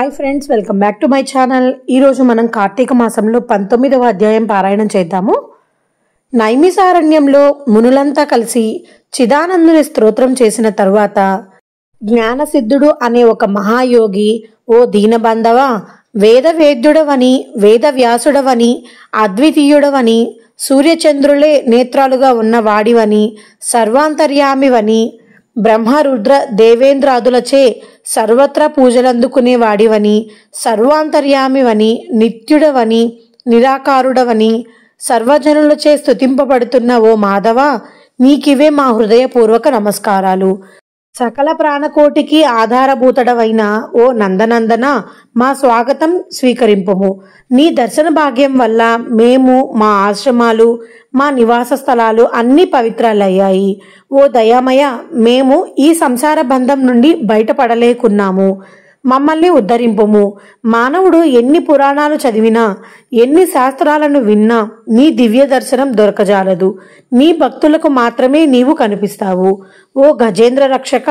Hi friends, welcome back to my channel. ఈరోజు మనం కార్తీక మాసంలో 19వ అధ్యాయం పారాయణం చేద్దాము. నైమిసారణ్యంలో మునులంతా కలిసి చిదానందుని స్తోత్రం చేసిన తరువాత జ్ఞానసిద్ధుడు అనే ఒక మహాయోగి, ఓ దీనబంధవ, వేదవేద్యుడవని, వేదవ్యాసుడవని, అద్వితీయుడవని, సూర్యచంద్రులే నేత్రాలుగా ఉన్న వాడివని, సర్వాంతర్యామివని, బ్రహ్మరుద్ర దేవేంద్రాదులచే సర్వత్రా పూజలందుకునే వాడివని, సర్వాంతర్యామివని, నిత్యుడవని, నిరాకారుడవని, సర్వజనులచే స్తుతింపబడుతున్న ఓ మాధవ, నీకివే మా హృదయపూర్వక నమస్కారాలు. సకల ప్రాణకోటికి ఆధారభూతడవైన ఓ నందనందన, మా స్వాగతం స్వీకరింపుము. నీ దర్శన భాగ్యం వల్ల మేము, మా ఆశ్రమాలు, మా నివాస స్థలాలు అన్ని పవిత్రాలయ్యాయి. ఓ దయామయ, మేము ఈ సంసార బంధం నుండి బయటపడలేకున్నాము. మమ్మల్ని ఉద్ధరింపుము. మానవుడు ఎన్ని పురాణాలు చదివినా, ఎన్ని శాస్త్రాలను విన్నా నీ దివ్య దర్శనం దొరకజాలదు. నీ భక్తులకు మాత్రమే నీవు కనిపిస్తావు. ఓ గజేంద్ర రక్షక,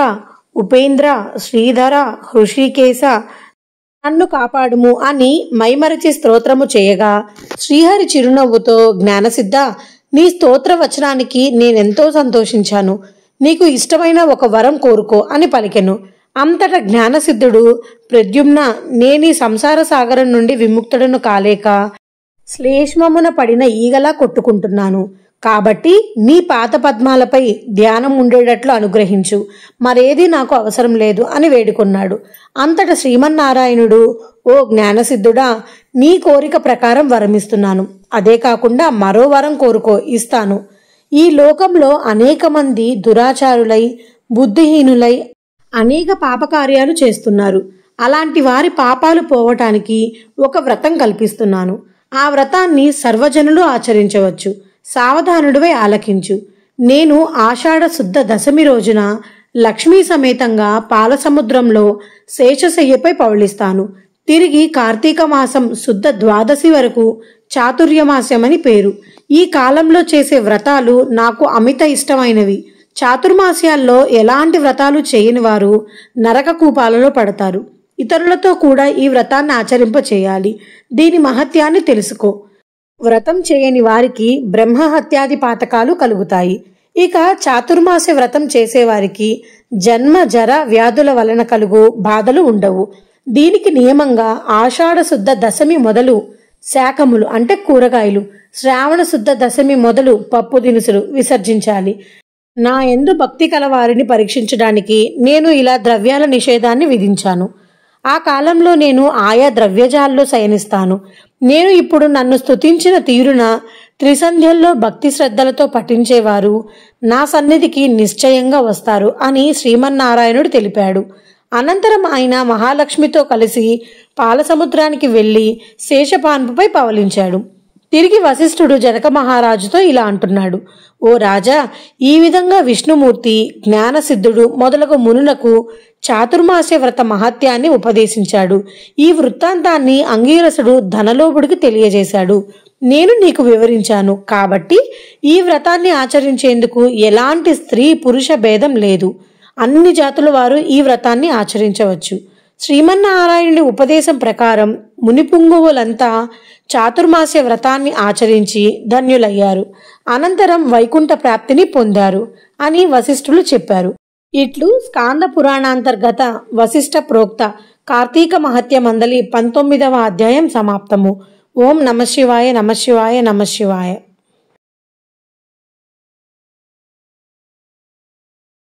ఉపేంద్ర, శ్రీధర, హృషికేశ, నన్ను కాపాడుము అని మైమరచి స్తోత్రము చేయగా శ్రీహరి చిరునవ్వుతో, జ్ఞానసిద్ధ, నీ స్తోత్ర వచనానికి నేనెంతో సంతోషించాను. నీకు ఇష్టమైన ఒక వరం కోరుకో అని పలికెను. అంతటా జ్ఞానసిద్ధుడు, ప్రద్యుమ్న, నేనీ సంసార సాగరం నుండి విముక్తుడను కాలేక శ్లేష్మమున పడిన ఈగలా కొట్టుకుంటున్నాను. కాబట్టి నీ పాత పద్మాలపై ధ్యానం ఉండేటట్లు అనుగ్రహించు. మరేదీ నాకు అవసరం లేదు అని వేడుకొన్నాడు. అంతటా శ్రీమన్నారాయణుడు, ఓ జ్ఞానసిద్ధుడా, నీ కోరిక ప్రకారం వరమిస్తున్నాను. అదే కాకుండా మరో వరం కోరుకో, ఇస్తాను. ఈ లోకంలో అనేక మంది దురాచారులై, బుద్ధిహీనులై అనేక పాపకార్యాలు చేస్తున్నారు. అలాంటి వారి పాపాలు పోవటానికి ఒక వ్రతం కల్పిస్తున్నాను. ఆ వ్రతాన్ని సర్వజనులు ఆచరించవచ్చు. సావధానుడివై ఆలకించు. నేను ఆషాఢ శుద్ధ దశమి రోజున లక్ష్మీ సమేతంగా పాలసముద్రంలో శేషశయ్యపై పవళిస్తాను. తిరిగి కార్తీక మాసం శుద్ధ ద్వాదశి వరకు చాతుర్యమాస్యమని పేరు. ఈ కాలంలో చేసే వ్రతాలు నాకు అమిత ఇష్టమైనవి. చాతుర్మాస్యాల్లో ఎలాంటి వ్రతాలు చేయని వారు నరక కూపాలలో పడతారు. ఇతరులతో కూడా ఈ వ్రతాన్ని ఆచరింప చేయాలి. దీని మహత్యాన్ని తెలుసుకో. వ్రతం చేయని వారికి బ్రహ్మహత్యాది పాతకాలు కలుగుతాయి. ఇక చాతుర్మాస్య వ్రతం చేసేవారికి జన్మ జర వ్యాధుల వలన కలుగు బాధలు ఉండవు. దీనికి నియమంగా ఆషాఢ శుద్ధ దశమి మొదలు శాకములు అంటే కూరగాయలు, శ్రావణ శుద్ధ దశమి మొదలు పప్పు దినుసులు విసర్జించాలి. నా యందు భక్తి కలవారిని పరీక్షించడానికి నేను ఇలా ద్రవ్యాల నిషేధాన్ని విధించాను. ఆ కాలంలో నేను ఆయా ద్రవ్యజాల్లో శయనిస్తాను. నేను ఇప్పుడు నన్ను స్తుతించిన తీరున త్రిసంధ్యల్లో భక్తి శ్రద్ధలతో పఠించేవారు నా సన్నిధికి నిశ్చయంగా వస్తారు అని శ్రీమన్నారాయణుడు తెలిపాడు. అనంతరం ఆయన మహాలక్ష్మితో కలిసి పాలసముద్రానికి వెళ్లి శేషపాన్పుపై పవలించాడు. తిరిగి వశిష్ఠుడు జనక మహారాజుతో ఇలా అంటున్నాడు. ఓ రాజా, ఈ విధంగా విష్ణుమూర్తి, జ్ఞానసిద్ధుడు మొదలగు మునులకు చాతుర్మాస్య వ్రత మహత్యాన్ని ఉపదేశించాడు. ఈ వృత్తాంతాన్ని అంగీరసుడు ధనలోభుడికి తెలియజేశాడు. నేను నీకు వివరించాను. కాబట్టి ఈ వ్రతాన్ని ఆచరించేందుకు ఎలాంటి స్త్రీ పురుష భేదం లేదు. అన్ని జాతుల వారు ఈ వ్రతాన్ని ఆచరించవచ్చు. శ్రీమన్నారాయణుడి ఉపదేశం ప్రకారం మునిపుంగువులంతా చాతుర్మాస్య వ్రతాన్ని ఆచరించి ధన్యులయ్యారు. అనంతరం వైకుంఠ ప్రాప్తిని పొందారు అని వశిష్ఠులు చెప్పారు. ఇట్లు స్కాంద పురాణాంతర్గత వశిష్ఠ ప్రోక్త కార్తీక మహత్య మందలి 19వ అధ్యాయం సమాప్తము. ఓం నమ శివాయ, నమ శివాయ, నమ శివాయ.